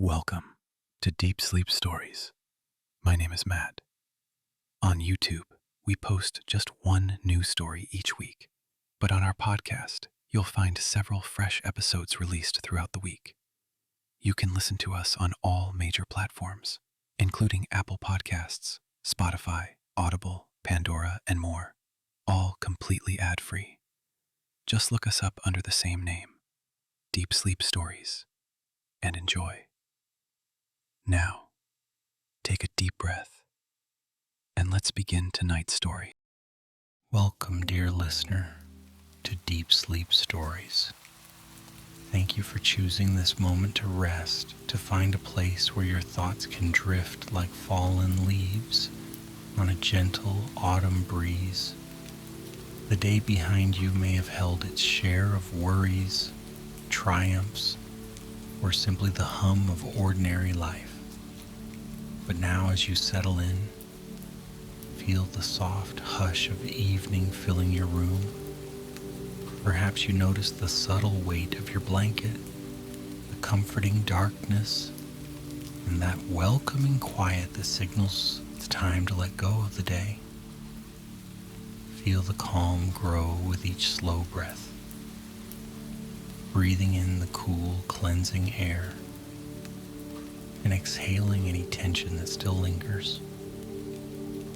Welcome to Deep Sleep Stories. My name is Matt. On YouTube, we post just one new story each week, but on our podcast, you'll find several fresh episodes released throughout the week. You can listen to us on all major platforms, including Apple Podcasts, Spotify, Audible, Pandora, and more, all completely ad-free. Just look us up under the same name, Deep Sleep Stories, and enjoy. Now, take a deep breath, and let's begin tonight's story. Welcome, dear listener, to Deep Sleep Stories. Thank you for choosing this moment to rest, to find a place where your thoughts can drift like fallen leaves on a gentle autumn breeze. The day behind you may have held its share of worries, triumphs, or simply the hum of ordinary life. But now as you settle in, feel the soft hush of evening filling your room. Perhaps you notice the subtle weight of your blanket, the comforting darkness, and that welcoming quiet that signals it's time to let go of the day. Feel the calm grow with each slow breath, breathing in the cool, cleansing air, and exhaling any tension that still lingers.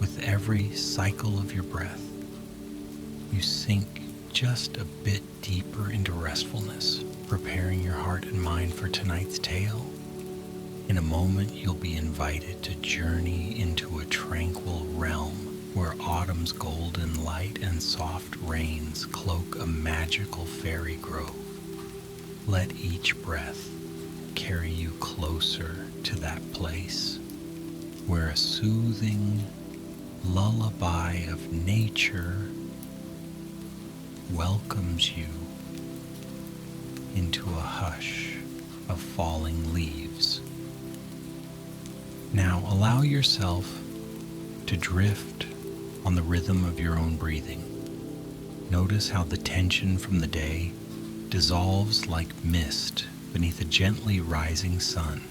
With every cycle of your breath, you sink just a bit deeper into restfulness, preparing your heart and mind for tonight's tale. In a moment, you'll be invited to journey into a tranquil realm where autumn's golden light and soft rains cloak a magical fairy grove. Let each breath carry you closer to that place where a soothing lullaby of nature welcomes you into a hush of falling leaves. Now allow yourself to drift on the rhythm of your own breathing. Notice how the tension from the day dissolves like mist beneath a gently rising sun.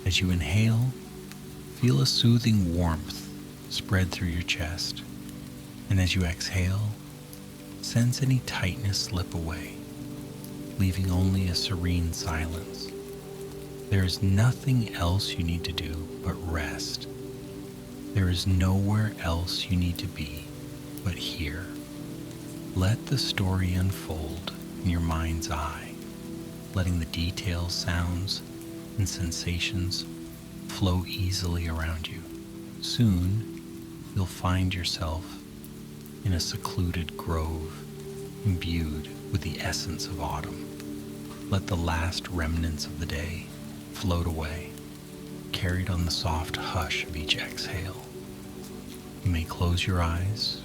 As you inhale, feel a soothing warmth spread through your chest, and as you exhale, sense any tightness slip away, leaving only a serene silence. There is nothing else you need to do but rest. There is nowhere else you need to be but here. Let the story unfold in your mind's eye, letting the details, sounds, and sensations flow easily around you. Soon, you'll find yourself in a secluded grove, imbued with the essence of autumn. Let the last remnants of the day float away, carried on the soft hush of each exhale. You may close your eyes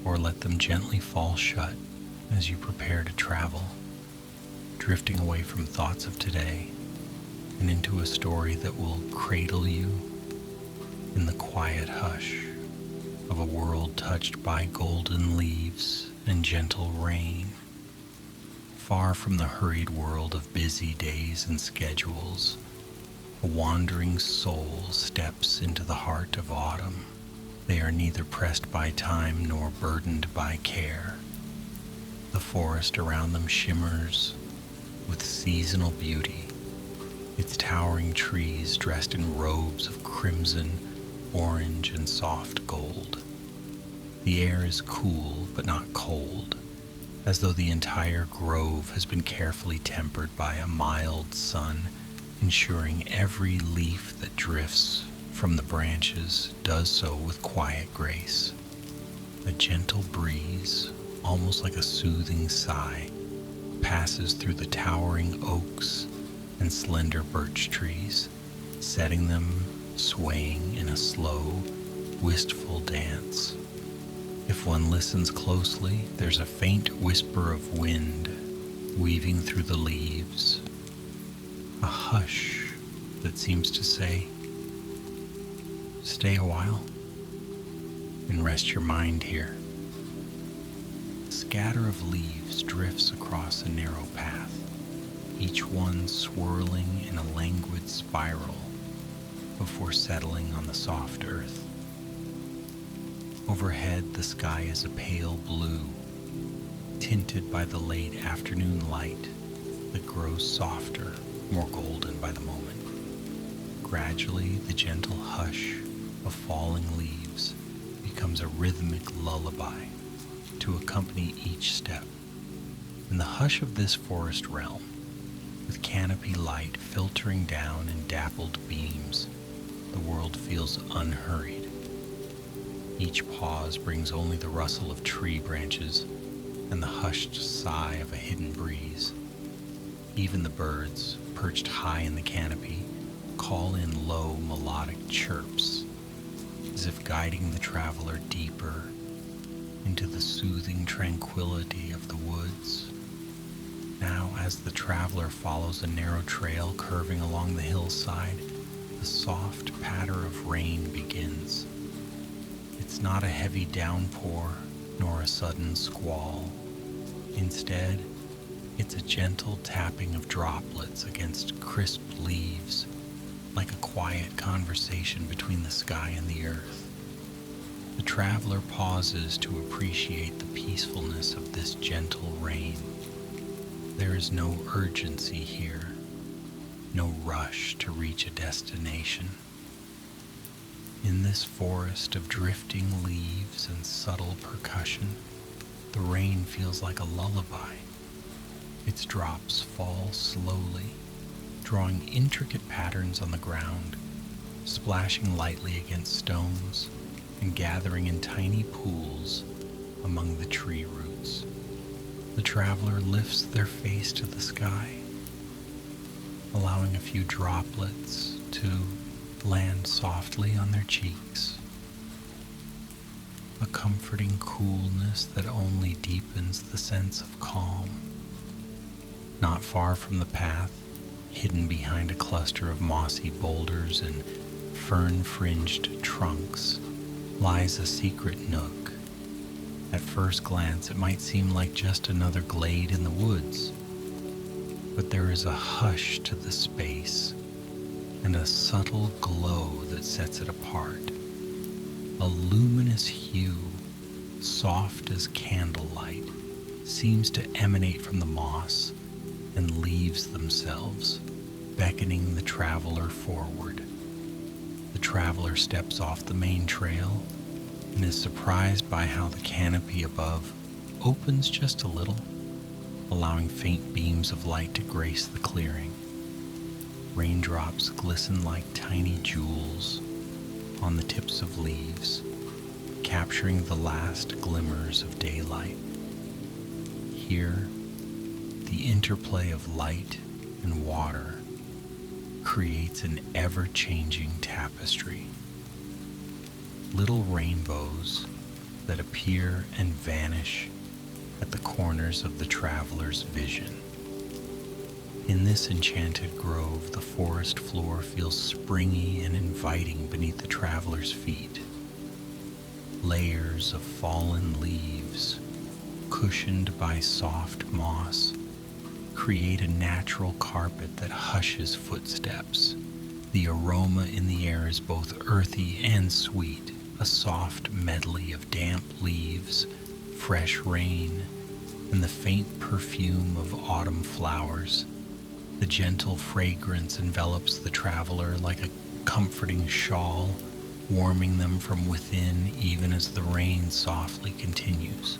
or let them gently fall shut as you prepare to travel, drifting away from thoughts of today and into a story that will cradle you in the quiet hush of a world touched by golden leaves and gentle rain. Far from the hurried world of busy days and schedules, a wandering soul steps into the heart of autumn. They are neither pressed by time nor burdened by care. The forest around them shimmers with seasonal beauty, its towering trees dressed in robes of crimson, orange, and soft gold. The air is cool but not cold, as though the entire grove has been carefully tempered by a mild sun, ensuring every leaf that drifts from the branches does so with quiet grace. A gentle breeze, almost like a soothing sigh, passes through the towering oaks and slender birch trees, setting them swaying in a slow, wistful dance. If one listens closely, there's a faint whisper of wind weaving through the leaves, a hush that seems to say, "Stay a while and rest your mind here." A scatter of leaves drifts across a narrow path, each one swirling in a languid spiral before settling on the soft earth. Overhead, the sky is a pale blue, tinted by the late afternoon light that grows softer, more golden by the moment. Gradually, the gentle hush of falling leaves becomes a rhythmic lullaby to accompany each step. In the hush of this forest realm, with canopy light filtering down in dappled beams, the world feels unhurried. Each pause brings only the rustle of tree branches and the hushed sigh of a hidden breeze. Even the birds, perched high in the canopy, call in low melodic chirps, as if guiding the traveler deeper into the soothing tranquility of the woods. Now, as the traveler follows a narrow trail curving along the hillside, the soft patter of rain begins. It's not a heavy downpour nor a sudden squall. Instead, it's a gentle tapping of droplets against crisp leaves, like a quiet conversation between the sky and the earth. The traveler pauses to appreciate the peacefulness of this gentle rain. There is no urgency here, no rush to reach a destination. In this forest of drifting leaves and subtle percussion, the rain feels like a lullaby. Its drops fall slowly, drawing intricate patterns on the ground, splashing lightly against stones, and gathering in tiny pools among the tree roots. The traveler lifts their face to the sky, allowing a few droplets to land softly on their cheeks. A comforting coolness that only deepens the sense of calm. Not far from the path, hidden behind a cluster of mossy boulders and fern-fringed trunks, lies a secret nook. At first glance, it might seem like just another glade in the woods, but there is a hush to the space and a subtle glow that sets it apart. A luminous hue, soft as candlelight, seems to emanate from the moss and leaves themselves, beckoning the traveler forward. The traveler steps off the main trail and is surprised by how the canopy above opens just a little, allowing faint beams of light to grace the clearing. Raindrops glisten like tiny jewels on the tips of leaves, capturing the last glimmers of daylight. Here, the interplay of light and water creates an ever-changing tapestry. Little rainbows that appear and vanish at the corners of the traveler's vision. In this enchanted grove, the forest floor feels springy and inviting beneath the traveler's feet. Layers of fallen leaves, cushioned by soft moss, create a natural carpet that hushes footsteps. The aroma in the air is both earthy and sweet, a soft medley of damp leaves, fresh rain, and the faint perfume of autumn flowers. The gentle fragrance envelops the traveler like a comforting shawl, warming them from within even as the rain softly continues.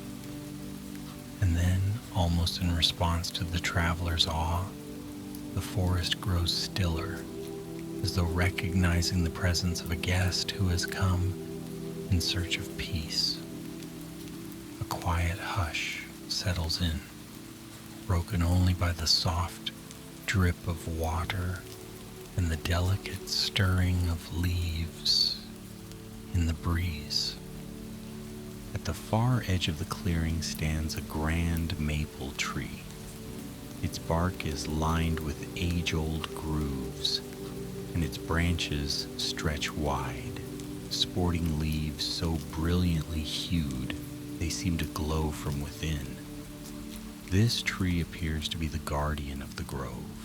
And then, almost in response to the traveler's awe, the forest grows stiller, as though recognizing the presence of a guest who has come in search of peace. A quiet hush settles in, broken only by the soft drip of water and the delicate stirring of leaves in the breeze. At the far edge of the clearing stands a grand maple tree. Its bark is lined with age-old grooves, and its branches stretch wide, sporting leaves so brilliantly hued they seem to glow from within. This tree appears to be the guardian of the grove,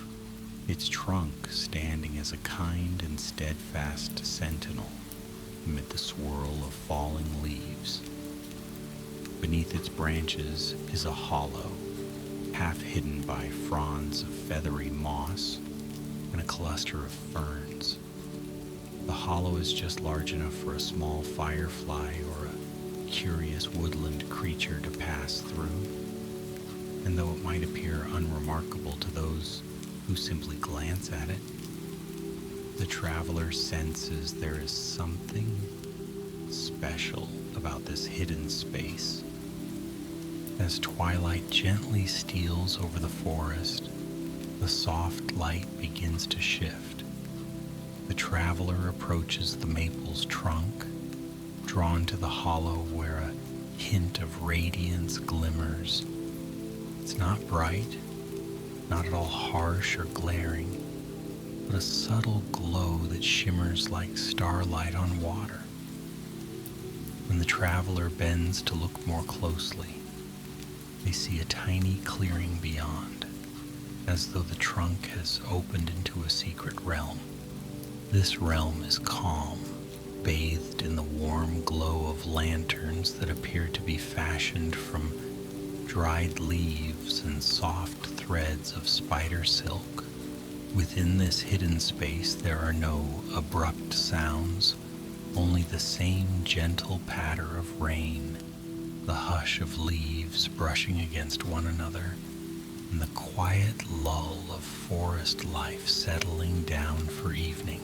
its trunk standing as a kind and steadfast sentinel amid the swirl of falling leaves. Beneath its branches is a hollow, half hidden by fronds of feathery moss and a cluster of ferns. The hollow is just large enough for a small firefly or a curious woodland creature to pass through, and though it might appear unremarkable to those who simply glance at it, the traveler senses there is something special about this hidden space. As twilight gently steals over the forest, the soft light begins to shift. The traveler approaches the maple's trunk, drawn to the hollow where a hint of radiance glimmers. It's not bright, not at all harsh or glaring, but a subtle glow that shimmers like starlight on water. When the traveler bends to look more closely, they see a tiny clearing beyond, as though the trunk has opened into a secret realm. This realm is calm, bathed in the warm glow of lanterns that appear to be fashioned from dried leaves and soft threads of spider silk. Within this hidden space there are no abrupt sounds, only the same gentle patter of rain, the hush of leaves brushing against one another, and the quiet lull of forest life settling down for evening.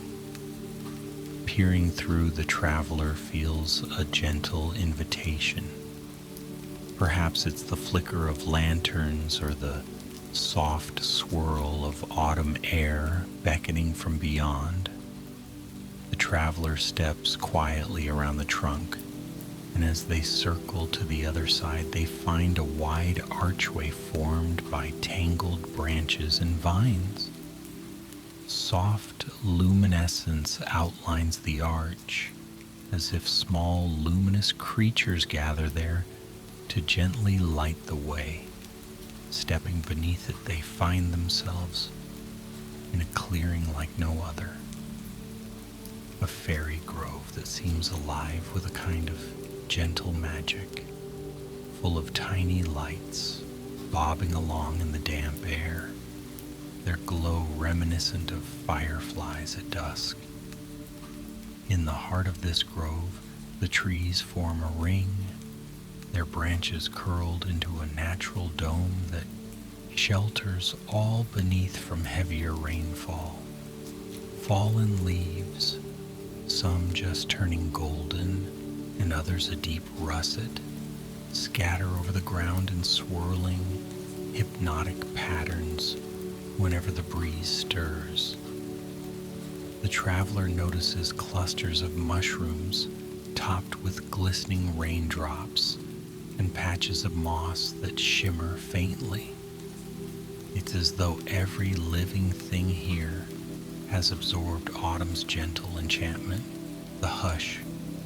Peering through, the traveler feels a gentle invitation. Perhaps it's the flicker of lanterns or the soft swirl of autumn air beckoning from beyond. The traveler steps quietly around the trunk, and as they circle to the other side, they find a wide archway formed by tangled branches and vines. Soft luminescence outlines the arch, as if small luminous creatures gather there to gently light the way. Stepping beneath it, they find themselves in a clearing like no other. A fairy grove that seems alive with a kind of gentle magic, full of tiny lights bobbing along in the damp air, their glow reminiscent of fireflies at dusk. In the heart of this grove, the trees form a ring, their branches curled into a natural dome that shelters all beneath from heavier rainfall. Fallen leaves, some just turning golden and others a deep russet, scatter over the ground in swirling, hypnotic patterns whenever the breeze stirs. The traveler notices clusters of mushrooms topped with glistening raindrops and patches of moss that shimmer faintly. It's as though every living thing here has absorbed autumn's gentle enchantment. The hush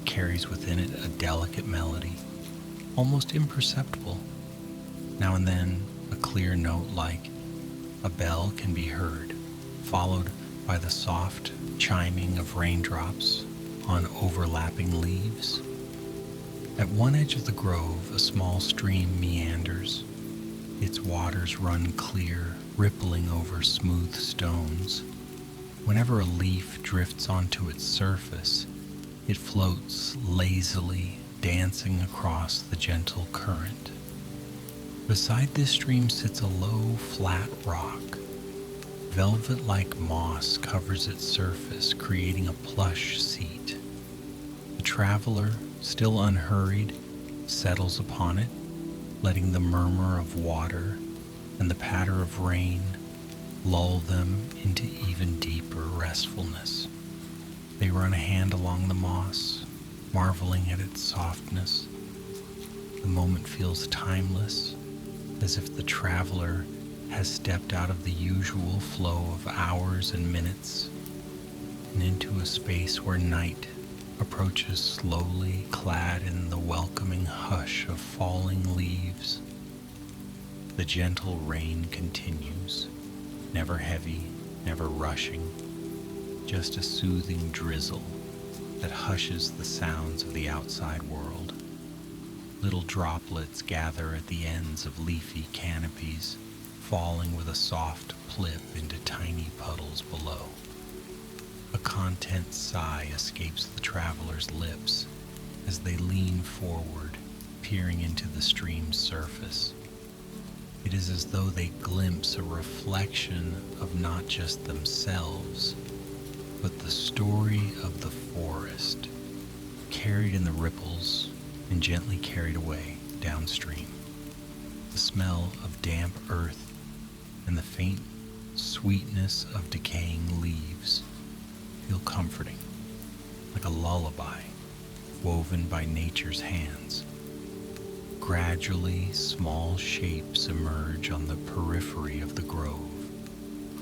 carries within it a delicate melody, almost imperceptible. Now and then, a clear note like a bell can be heard, followed by the soft chiming of raindrops on overlapping leaves. At one edge of the grove, a small stream meanders. Its waters run clear, rippling over smooth stones. Whenever a leaf drifts onto its surface, it floats lazily, dancing across the gentle current. Beside this stream sits a low, flat rock. Velvet-like moss covers its surface, creating a plush seat. The traveler, still unhurried, settles upon it, letting the murmur of water and the patter of rain lull them into even deeper restfulness. They run a hand along the moss, marveling at its softness. The moment feels timeless, as if the traveler has stepped out of the usual flow of hours and minutes and into a space where night approaches slowly, clad in the welcoming hush of falling leaves. The gentle rain continues, never heavy, never rushing, just a soothing drizzle that hushes the sounds of the outside world. Little droplets gather at the ends of leafy canopies, falling with a soft plip into tiny puddles below. A content sigh escapes the traveler's lips as they lean forward, peering into the stream's surface. It is as though they glimpse a reflection of not just themselves, but the story of the forest, carried in the ripples and gently carried away downstream. The smell of damp earth and the faint sweetness of decaying leaves feel comforting, like a lullaby woven by nature's hands. Gradually, small shapes emerge on the periphery of the grove,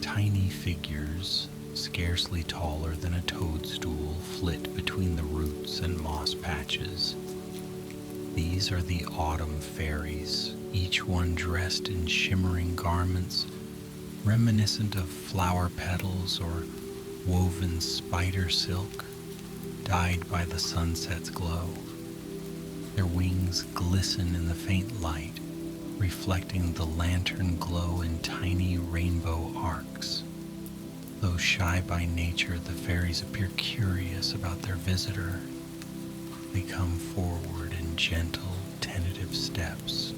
tiny figures, scarcely taller than a toadstool, flit between the roots and moss patches. These are the autumn fairies, each one dressed in shimmering garments, reminiscent of flower petals or woven spider silk, dyed by the sunset's glow. Their wings glisten in the faint light, reflecting the lantern glow in tiny rainbow arcs. Though shy by nature, the fairies appear curious about their visitor. They come forward in gentle, tentative steps,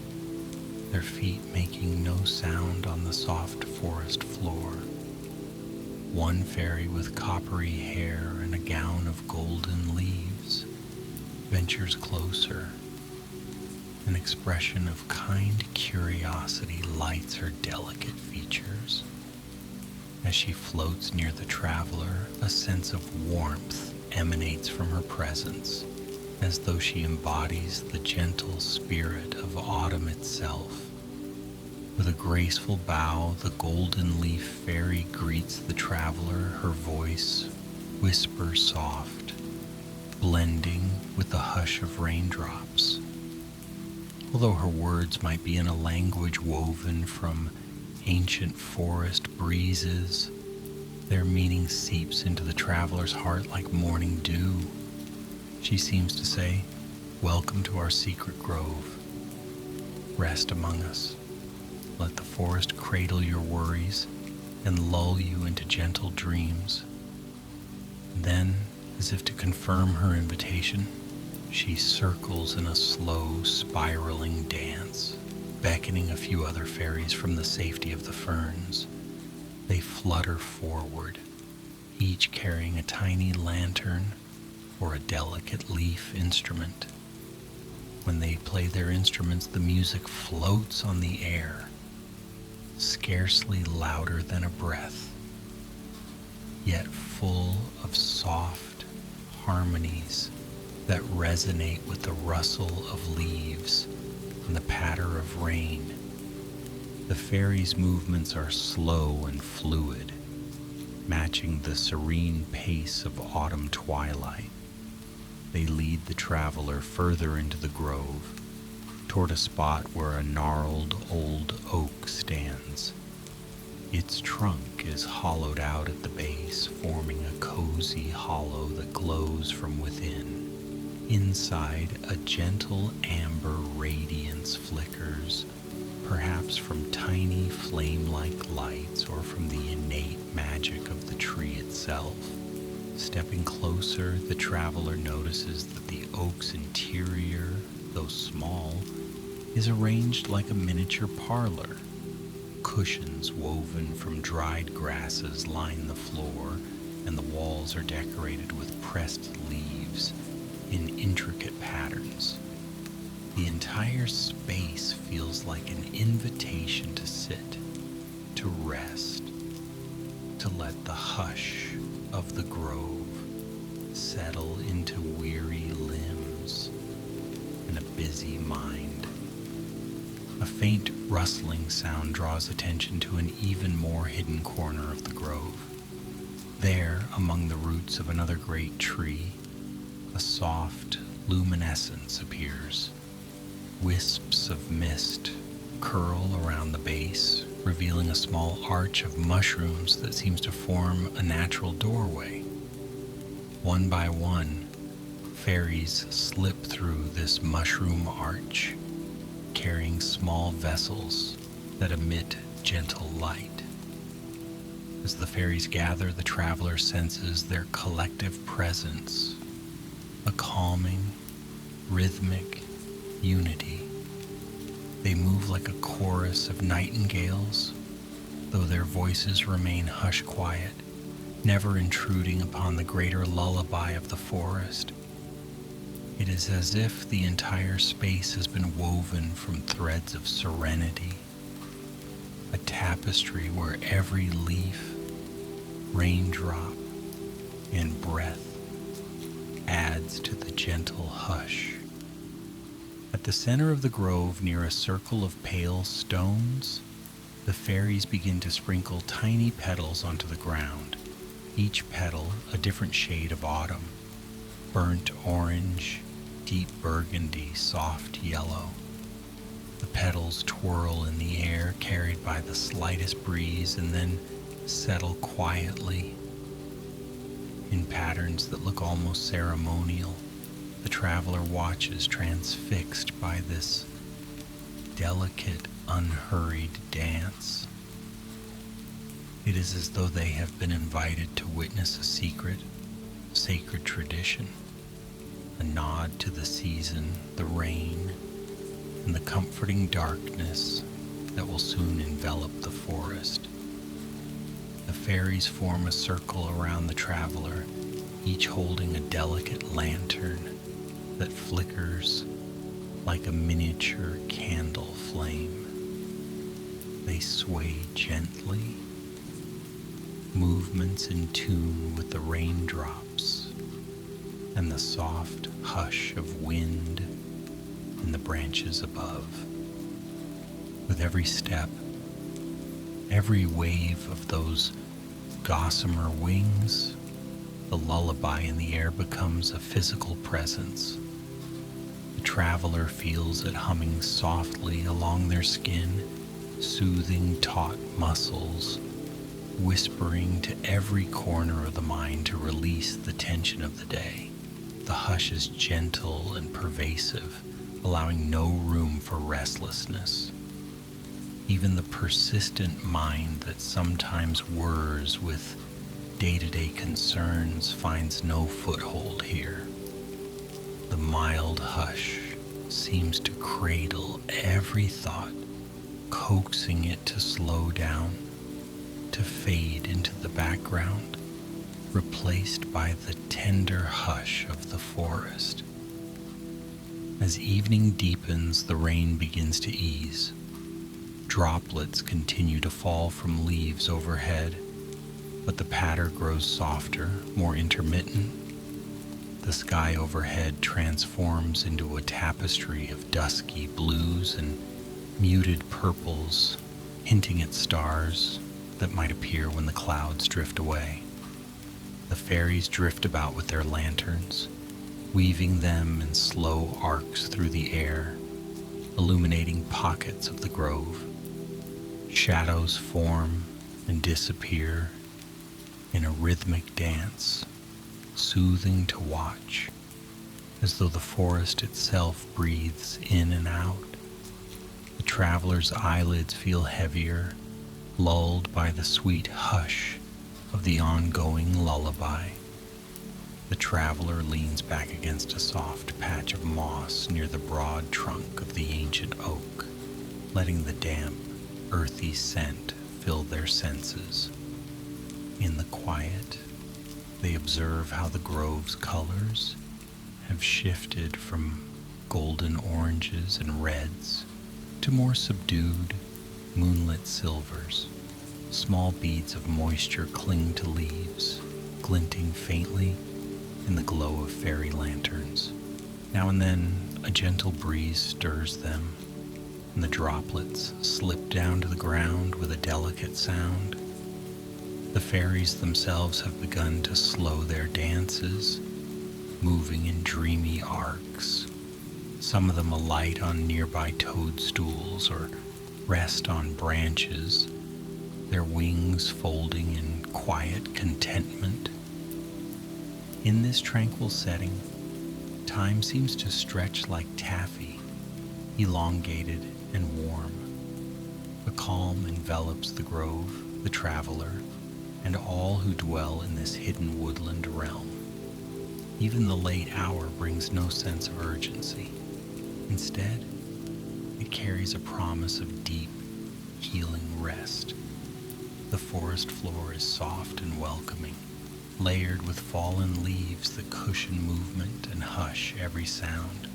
their feet making no sound on the soft forest floor. One fairy with coppery hair and a gown of golden leaves ventures closer. An expression of kind curiosity lights her delicate features. As she floats near the traveler, a sense of warmth emanates from her presence, as though she embodies the gentle spirit of autumn itself. With a graceful bow, the golden leaf fairy greets the traveler, her voice whisper soft, blending with the hush of raindrops. Although her words might be in a language woven from ancient forest breezes, their meaning seeps into the traveler's heart like morning dew. She seems to say, "Welcome to our secret grove. Rest among us. Let the forest cradle your worries and lull you into gentle dreams." Then, as if to confirm her invitation, she circles in a slow, spiraling dance, beckoning a few other fairies from the safety of the ferns. They flutter forward, each carrying a tiny lantern or a delicate leaf instrument. When they play their instruments, the music floats on the air, scarcely louder than a breath, yet full of soft harmonies that resonate with the rustle of leaves and the patter of rain. The fairies' movements are slow and fluid, matching the serene pace of autumn twilight. They lead the traveler further into the grove, toward a spot where a gnarled old oak stands. Its trunk is hollowed out at the base, forming a cozy hollow that glows from within. Inside, a gentle amber radiance flickers, perhaps from tiny flame-like lights or from the innate magic of the tree itself. Stepping closer, the traveler notices that the oak's interior, though small, is arranged like a miniature parlor. Cushions woven from dried grasses line the floor, and the walls are decorated with pressed leaves in intricate patterns. The entire space feels like an invitation to sit, to rest, to let the hush of the grove settle into weary limbs and a busy mind. A faint rustling sound draws attention to an even more hidden corner of the grove. There, among the roots of another great tree, a soft luminescence appears. Wisps of mist curl around the base, revealing a small arch of mushrooms that seems to form a natural doorway. One by one, fairies slip through this mushroom arch, carrying small vessels that emit gentle light. As the fairies gather, the traveler senses their collective presence, a calming, rhythmic unity. They move like a chorus of nightingales, though their voices remain hush-quiet, never intruding upon the greater lullaby of the forest. It is as if the entire space has been woven from threads of serenity, a tapestry where every leaf, raindrop, and breath adds to the gentle hush. At the center of the grove, near a circle of pale stones, the fairies begin to sprinkle tiny petals onto the ground, each petal a different shade of autumn: burnt orange, deep burgundy, soft yellow. The petals twirl in the air, carried by the slightest breeze, and then settle quietly in patterns that look almost ceremonial. The traveler watches, transfixed by this delicate, unhurried dance. It is as though they have been invited to witness a secret, sacred tradition, a nod to the season, the rain, and the comforting darkness that will soon envelop the forest. The fairies form a circle around the traveler, each holding a delicate lantern that flickers like a miniature candle flame. They sway gently, movements in tune with the raindrops and the soft hush of wind in the branches above. With every step, every wave of those gossamer wings, the lullaby in the air becomes a physical presence. The traveler feels it humming softly along their skin, soothing taut muscles, whispering to every corner of the mind to release the tension of the day. The hush is gentle and pervasive, allowing no room for restlessness. Even the persistent mind that sometimes whirs with day-to-day concerns finds no foothold here. The mild hush seems to cradle every thought, coaxing it to slow down, to fade into the background, replaced by the tender hush of the forest. As evening deepens, the rain begins to ease. Droplets continue to fall from leaves overhead, but the patter grows softer, more intermittent. The sky overhead transforms into a tapestry of dusky blues and muted purples, hinting at stars that might appear when the clouds drift away. The fairies drift about with their lanterns, weaving them in slow arcs through the air, illuminating pockets of the grove. Shadows form and disappear in a rhythmic dance, soothing to watch, as though the forest itself breathes in and out. The traveler's eyelids feel heavier, lulled by the sweet hush of the ongoing lullaby. The traveler leans back against a soft patch of moss near the broad trunk of the ancient oak, letting the damp, earthy scent fill their senses. In the quiet, they observe how the grove's colors have shifted from golden oranges and reds to more subdued, moonlit silvers. Small beads of moisture cling to leaves, glinting faintly in the glow of fairy lanterns. Now and then, a gentle breeze stirs them, and the droplets slip down to the ground with a delicate sound. The fairies themselves have begun to slow their dances, moving in dreamy arcs. Some of them alight on nearby toadstools or rest on branches, their wings folding in quiet contentment. In this tranquil setting, time seems to stretch like taffy, elongated and warm. A calm envelops the grove, the traveler, and all who dwell in this hidden woodland realm. Even the late hour brings no sense of urgency. Instead, it carries a promise of deep, healing rest. The forest floor is soft and welcoming, layered with fallen leaves that cushion movement and hush every sound.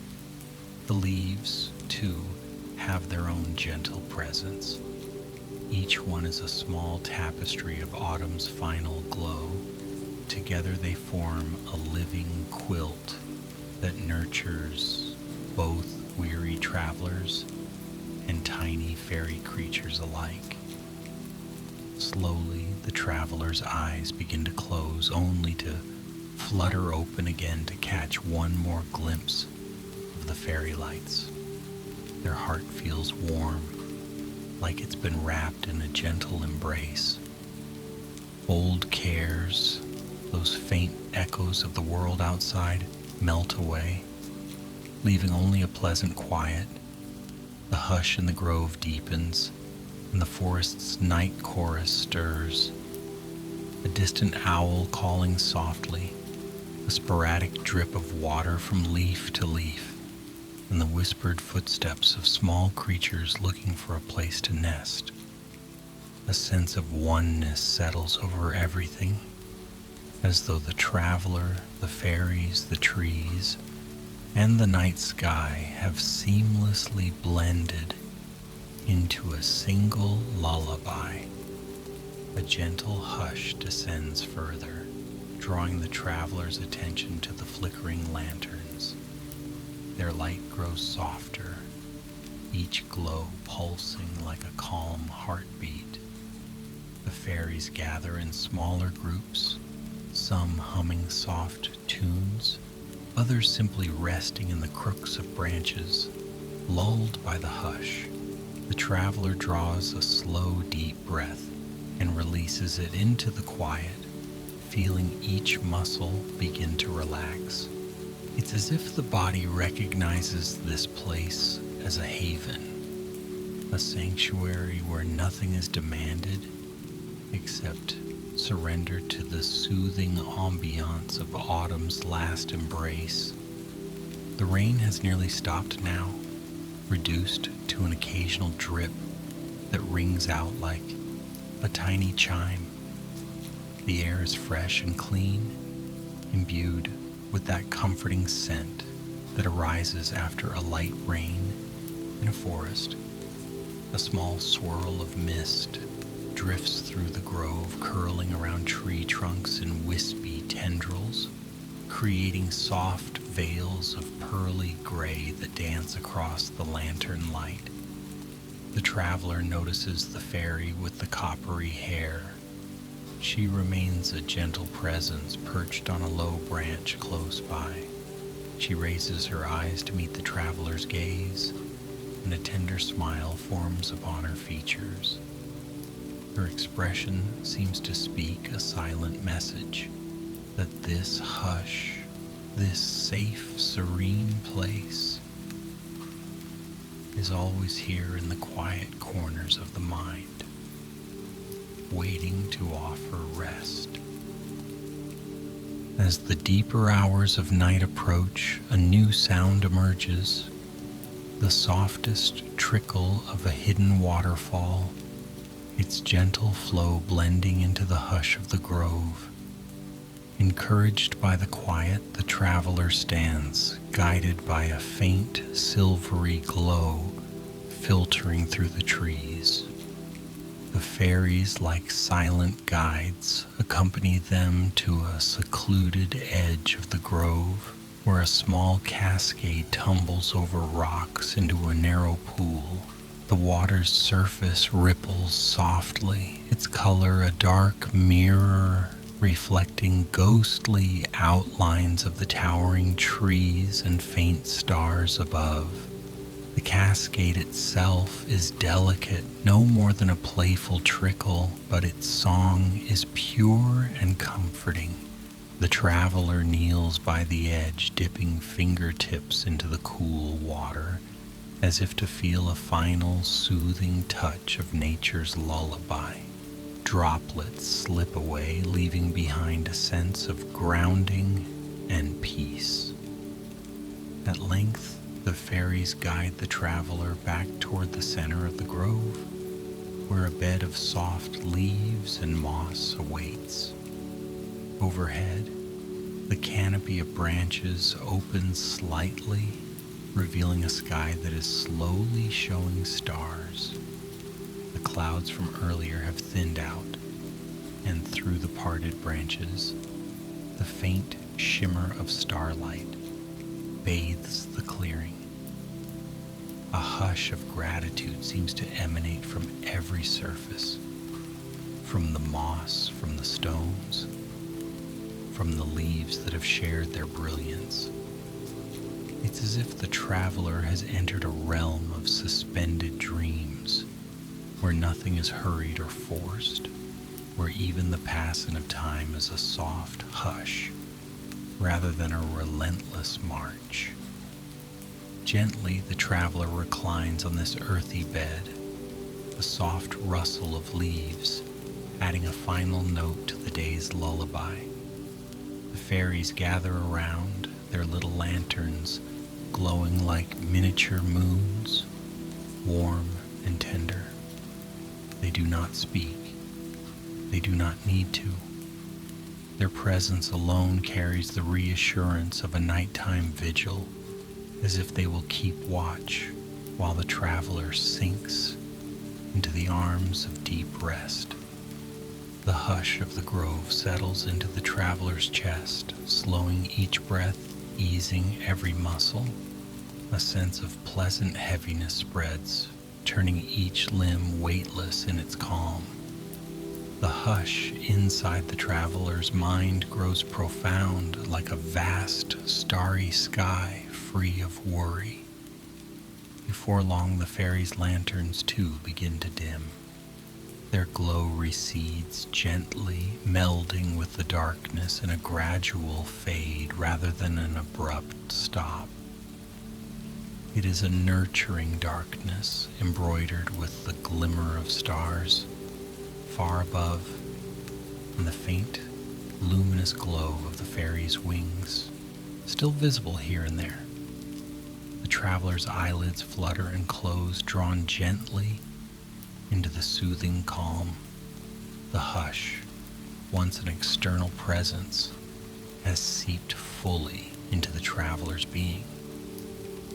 The leaves, too, have their own gentle presence. Each one is a small tapestry of autumn's final glow. Together they form a living quilt that nurtures both weary travelers and tiny fairy creatures alike. Slowly, the traveler's eyes begin to close, only to flutter open again to catch one more glimpse of the fairy lights. Their heart feels warm, like it's been wrapped in a gentle embrace. Old cares, those faint echoes of the world outside, melt away, leaving only a pleasant quiet. The hush in the grove deepens, and the forest's night chorus stirs. A distant owl calling softly, a sporadic drip of water from leaf to leaf, and the whispered footsteps of small creatures looking for a place to nest. A sense of oneness settles over everything, as though the traveler, the fairies, the trees, and the night sky have seamlessly blended into a single lullaby. A gentle hush descends further, drawing the traveler's attention to the flickering lanterns. Their light grows softer, each glow pulsing like a calm heartbeat. The fairies gather in smaller groups, some humming soft tunes, others simply resting in the crooks of branches. Lulled by the hush, the traveler draws a slow, deep breath and releases it into the quiet, feeling each muscle begin to relax. It's as if the body recognizes this place as a haven, a sanctuary where nothing is demanded except surrender to the soothing ambiance of autumn's last embrace. The rain has nearly stopped now, reduced to an occasional drip that rings out like a tiny chime. The air is fresh and clean, imbued with that comforting scent that arises after a light rain in a forest. A small swirl of mist drifts through the grove, curling around tree trunks in wispy tendrils, creating soft veils of pearly gray that dance across the lantern light. The traveler notices the fairy with the coppery hair. She remains a gentle presence perched on a low branch close by. She raises her eyes to meet the traveler's gaze, and a tender smile forms upon her features. Her expression seems to speak a silent message that this hush, this safe, serene place, is always here in the quiet corners of the mind, waiting to offer rest. As the deeper hours of night approach, a new sound emerges, the softest trickle of a hidden waterfall, its gentle flow blending into the hush of the grove. Encouraged by the quiet, the traveler stands, guided by a faint, silvery glow filtering through the trees. The fairies, like silent guides, accompany them to a secluded edge of the grove, where a small cascade tumbles over rocks into a narrow pool. The water's surface ripples softly, its color a dark mirror reflecting ghostly outlines of the towering trees and faint stars above. The The cascade itself is delicate, no more than a playful trickle, but its song is pure and comforting. The traveler kneels by the edge, dipping fingertips into the cool water, as if to feel a final soothing touch of nature's lullaby. Droplets slip away, leaving behind a sense of grounding and peace. At length, the fairies guide the traveler back toward the center of the grove, where a bed of soft leaves and moss awaits. Overhead, the canopy of branches opens slightly, revealing a sky that is slowly showing stars. The clouds from earlier have thinned out, and through the parted branches, the faint shimmer of starlight bathes the clearing. A hush of gratitude seems to emanate from every surface, from the moss, from the stones, from the leaves that have shared their brilliance. It's as if the traveler has entered a realm of suspended dreams, where nothing is hurried or forced, where even the passing of time is a soft hush rather than a relentless march. Gently, the traveler reclines on this earthy bed, a soft rustle of leaves adding a final note to the day's lullaby. The fairies gather around, their little lanterns glowing like miniature moons, warm and tender. They do not speak. They do not need to. Their presence alone carries the reassurance of a nighttime vigil, as if they will keep watch while the traveler sinks into the arms of deep rest. The hush of the grove settles into the traveler's chest, slowing each breath, easing every muscle. A sense of pleasant heaviness spreads, turning each limb weightless in its calm. The hush inside the traveler's mind grows profound, like a vast, starry sky free of worry. Before long, the fairies' lanterns too begin to dim. Their glow recedes gently, melding with the darkness in a gradual fade rather than an abrupt stop. It is a nurturing darkness, embroidered with the glimmer of stars far above, and the faint, luminous glow of the fairies' wings, still visible here and there. The traveler's eyelids flutter and close, drawn gently into the soothing calm. The hush, once an external presence, has seeped fully into the traveler's being,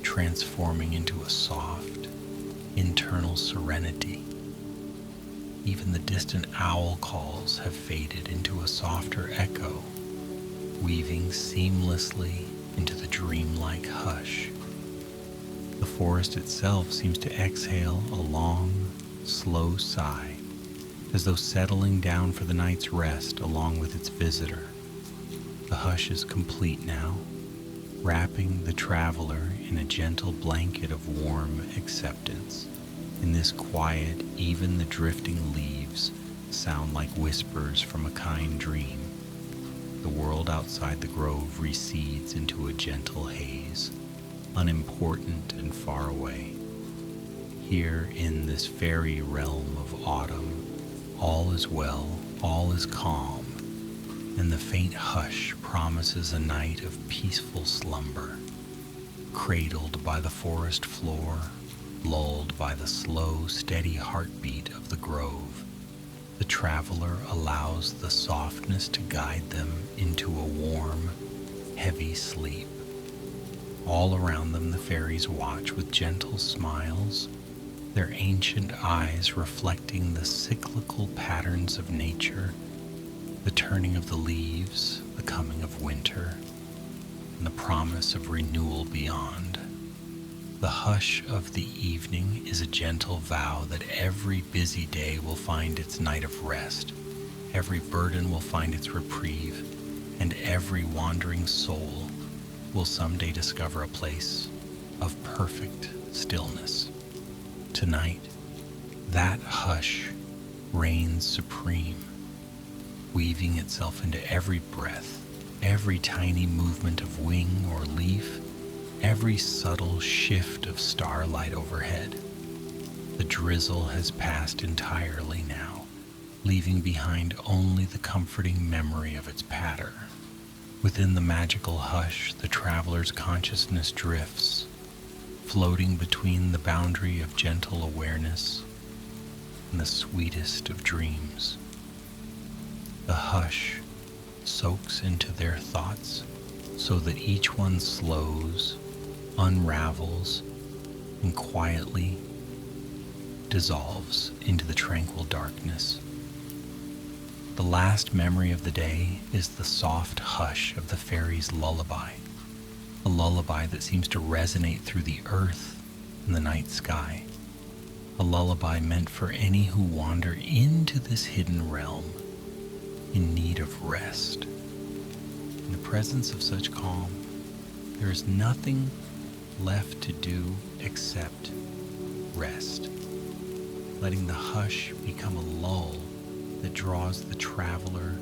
transforming into a soft, internal serenity. Even the distant owl calls have faded into a softer echo, weaving seamlessly into the dreamlike hush. The forest itself seems to exhale a long, slow sigh, as though settling down for the night's rest along with its visitor. The hush is complete now, wrapping the traveler in a gentle blanket of warm acceptance. In this quiet, even the drifting leaves sound like whispers from a kind dream. The world outside the grove recedes into a gentle haze, unimportant and far away. Here in this fairy realm of autumn, all is well, all is calm, and the faint hush promises a night of peaceful slumber, cradled by the forest floor, lulled by the slow, steady heartbeat of the grove. The traveler allows the softness to guide them into a warm, heavy sleep. All around them the fairies watch with gentle smiles, their ancient eyes reflecting the cyclical patterns of nature, the turning of the leaves, the coming of winter, and the promise of renewal beyond. The hush of the evening is a gentle vow that every busy day will find its night of rest, every burden will find its reprieve, and every wandering soul will someday discover a place of perfect stillness. Tonight, that hush reigns supreme, weaving itself into every breath, every tiny movement of wing or leaf, every subtle shift of starlight overhead. The drizzle has passed entirely now, leaving behind only the comforting memory of its patter. Within the magical hush, the traveler's consciousness drifts, floating between the boundary of gentle awareness and the sweetest of dreams. The hush soaks into their thoughts so that each one slows, unravels, and quietly dissolves into the tranquil darkness. The last memory of the day is the soft hush of the fairies' lullaby, a lullaby that seems to resonate through the earth and the night sky, a lullaby meant for any who wander into this hidden realm in need of rest. In the presence of such calm, there is nothing left to do except rest, letting the hush become a lull that draws the traveler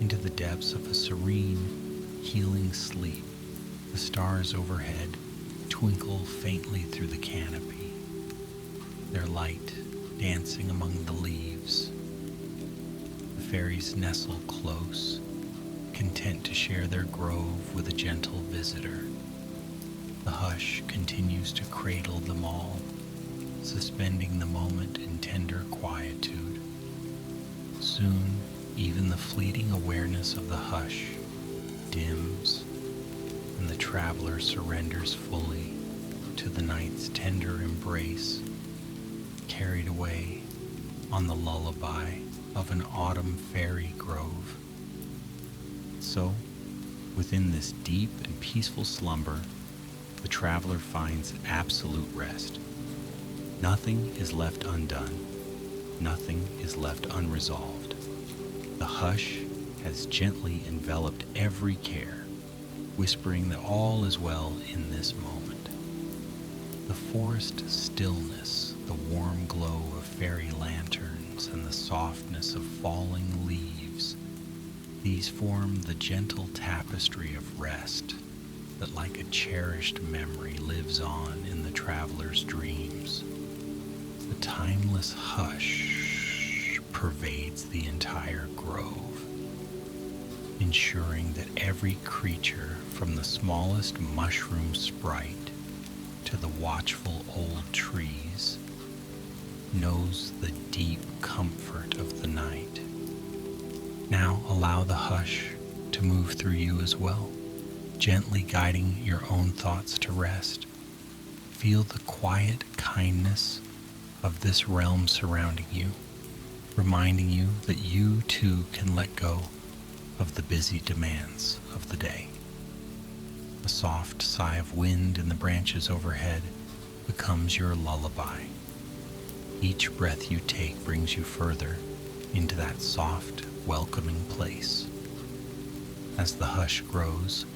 into the depths of a serene, healing sleep. The stars overhead twinkle faintly through the canopy, their light dancing among the leaves. The fairies nestle close, content to share their grove with a gentle visitor. The hush continues to cradle them all, suspending the moment in tender quietude. Soon, even the fleeting awareness of the hush dims, and the traveler surrenders fully to the night's tender embrace, carried away on the lullaby of an autumn fairy grove. So, within this deep and peaceful slumber, the traveler finds absolute rest. Nothing is left undone. Nothing is left unresolved. The hush has gently enveloped every care, whispering that all is well in this moment. The forest stillness, the warm glow of fairy lanterns, and the softness of falling leaves, these form the gentle tapestry of rest that, like a cherished memory, lives on in the traveler's dreams. The timeless hush pervades the entire grove, ensuring that every creature, from the smallest mushroom sprite to the watchful old trees, knows the deep comfort of the night. Now allow the hush to move through you as well, gently guiding your own thoughts to rest. Feel the quiet kindness of this realm surrounding you, reminding you that you too can let go of the busy demands of the day. A soft sigh of wind in the branches overhead becomes your lullaby. Each breath you take brings you further into that soft, welcoming place. As the hush grows,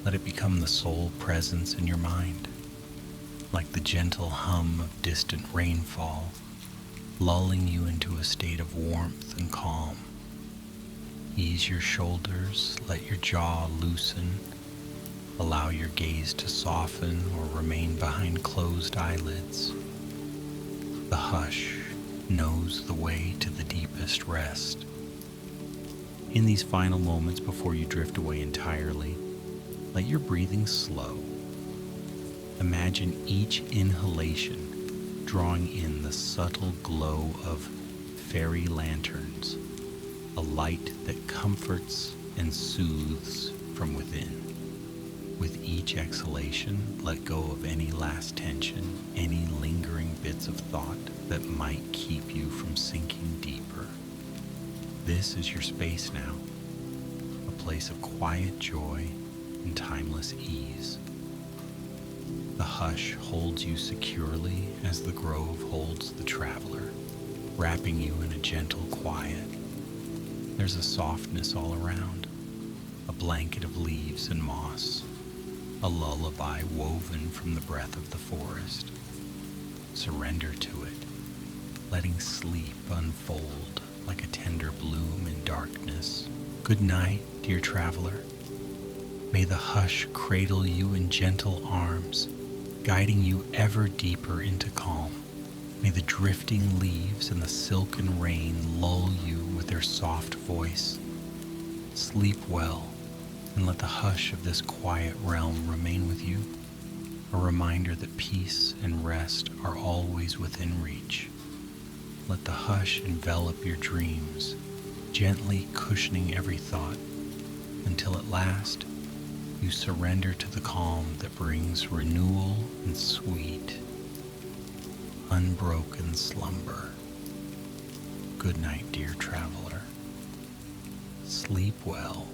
let it become the sole presence in your mind, like the gentle hum of distant rainfall, lulling you into a state of warmth and calm. Ease your shoulders, let your jaw loosen, allow your gaze to soften or remain behind closed eyelids. The hush knows the way to the deepest rest. In these final moments before you drift away entirely, let your breathing slow. Imagine each inhalation drawing in the subtle glow of fairy lanterns, a light that comforts and soothes from within. With each exhalation, let go of any last tension, any lingering bits of thought that might keep you from sinking deeper. This is your space now, a place of quiet joy and timeless ease. The hush holds you securely as the grove holds the traveler, wrapping you in a gentle quiet. There's a softness all around, a blanket of leaves and moss, a lullaby woven from the breath of the forest. surrender to it, letting sleep unfold like a tender bloom in darkness. Good night, dear traveler. May the hush cradle you in gentle arms, guiding you ever deeper into calm. May the drifting leaves and the silken rain lull you with their soft voice. Sleep well, and let the hush of this quiet realm remain with you, a reminder that peace and rest are always within reach. Let the hush envelop your dreams, gently cushioning every thought, until at last you surrender to the calm that brings renewal and sweet, unbroken slumber. Good night, dear traveler. Sleep well.